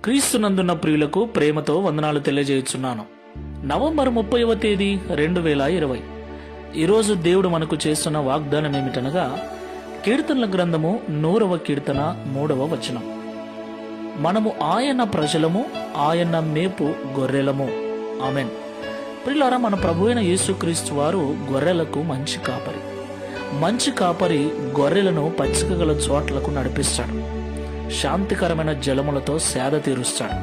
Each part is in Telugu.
క్రీస్తునందున్న ప్రియులకు ప్రేమతో వందనాలు తెలియజేయుచున్నాను. నవంబర్ 30వ తేదీ 2020. ఈరోజు దేవుడు మనకు చేస్తున్న వాగ్దానం ఏమిటనగా, కీర్తనల గ్రంథము 100వ కీర్తన 3వ వచనం. మనము ఆయన ప్రజలము, ఆయన మేపు గొర్రెలము. ఆమెన్. ప్రియులారా, మన ప్రభు అయిన యేసుక్రీస్తు వారు గొర్రెలకు మంచి కాపరి. మంచి కాపరి గొర్రెలను పచ్చిక గల చోట్లకు నడిపిస్తాడు. శాంతికరమైన జలములతో సేద తీరుస్తాడు.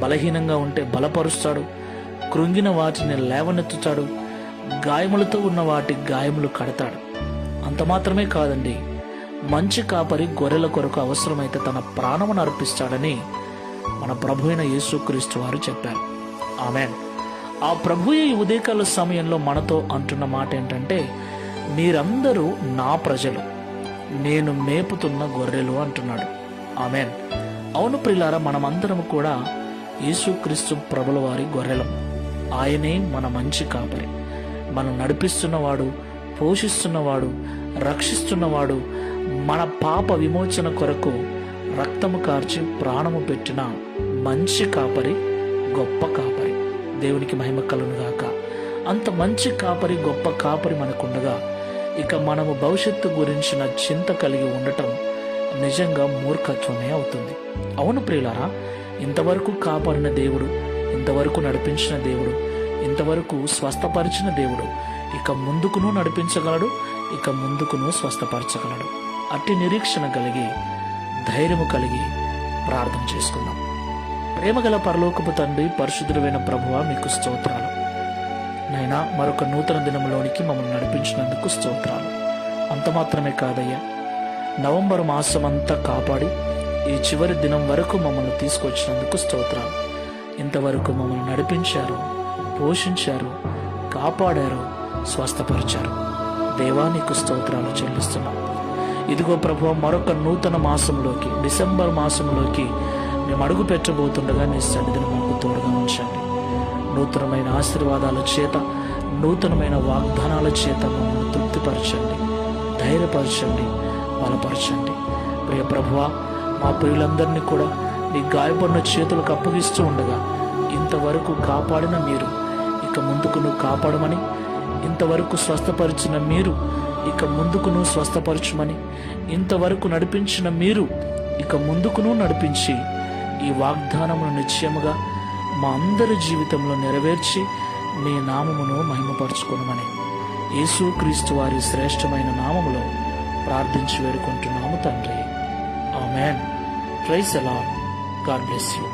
బలహీనంగా ఉంటే బలపరుస్తాడు. కృంగిన వాటిని లేవనెత్తుతాడు. గాయములతో ఉన్న వాటి గాయములు కడతాడు. అంత మాత్రమే కాదండి, మంచి కాపరి గొర్రెల కొరకు అవసరమైతే తన ప్రాణమును అర్పిస్తాడని మన ప్రభు అయిన యేసుక్రీస్తు వారు చెప్పారు. ఆమెన్. ఆ ప్రభు ఈ ఉదయకాల సమయంలో మనతో అంటున్న మాట ఏంటంటే, మీరందరూ నా ప్రజలు, నేను మేపుతున్న గొర్రెలు అంటున్నాడు. ఆమెన్. అవును ప్రియులారా, మనమందరం కూడా యేసుక్రీస్తు ప్రభుల వారి గొర్రెలం. ఆయనే మన మంచి కాపరి. మనం నడిపిస్తున్నవాడు, పోషిస్తున్నవాడు, రక్షిస్తున్నవాడు, మన పాప విమోచన కొరకు రక్తము కార్చి ప్రాణము పెట్టిన మంచి కాపరి, గొప్ప కాపరి. దేవునికి మహిమ కలుగునుగాక. అంత మంచి కాపరి, గొప్ప కాపరి మనకుండగా ఇక మనము భవిష్యత్తు గురించిన చింత కలిగి ఉండటం నిజంగా మూర్ఖత్వమే అవుతుంది. అవును ప్రియులారా, ఇంతవరకు కాపాడిన దేవుడు, ఇంతవరకు నడిపించిన దేవుడు, ఇంతవరకు స్వస్థపరిచిన దేవుడు ఇక ముందుకును నడిపించగలడు, ఇక ముందుకును స్వస్థపరచగలడు. అట్టి నిరీక్షణ కలిగి, ధైర్యము కలిగి ప్రార్థన చేసుకుందాం. ప్రేమగల పరలోకపు తండ్రి, పరిశుద్ధుడైన ప్రభువా, మీకు స్తోత్రాలు నైనా. మరొక నూతన దినంలోనికి మమ్మల్ని నడిపించినందుకు స్తోత్రాలు. అంత మాత్రమే కాదయ్యా, నవంబర్ మాసం అంతా కాపాడి ఈ చివరి దినం వరకు మమ్మల్ని తీసుకొచ్చినందుకు స్తోత్రాలు. ఇంతవరకు మమ్మల్ని నడిపించారు, పోషించారు, కాపాడారు, స్వస్థపరిచారు. దేవా, నీకు స్తోత్రాలు చెల్లిస్తున్నాం. ఇదిగో ప్రభువా, మరొక నూతన మాసంలోకి, డిసెంబర్ మాసంలోకి మేము అడుగు పెట్టబోతుండగా నీ సన్నిధిని మాకు తోడుగా ఉంచండి. నూతనమైన ఆశీర్వాదాల చేత, నూతనమైన వాగ్దానాల చేత మమ్మల్ని తృప్తిపరచండి, ధైర్యపరచండి, బలపరచండి. ప్రియ ప్రభువా, మా ప్రియులందరినీ కూడా నీ గాయపడిన చేతులకు అప్పగిస్తూ ఉండగా, ఇంతవరకు కాపాడిన మీరు ఇక ముందుకును కాపాడమని, ఇంతవరకు స్వస్థపరిచిన మీరు ఇక ముందుకును స్వస్థపరచమని, ఇంతవరకు నడిపించిన మీరు ఇక ముందుకును నడిపించి ఈ వాగ్దానమును నిశ్చయముగా మా అందరి జీవితంలో నెరవేర్చి నీ నామమును మహిమపరచుకోనమని యేసుక్రీస్తు వారి శ్రేష్టమైన నామములో ప్రార్థించి వేడుకుంటున్నాము తండ్రి. Amen. Praise the Lord. God bless you.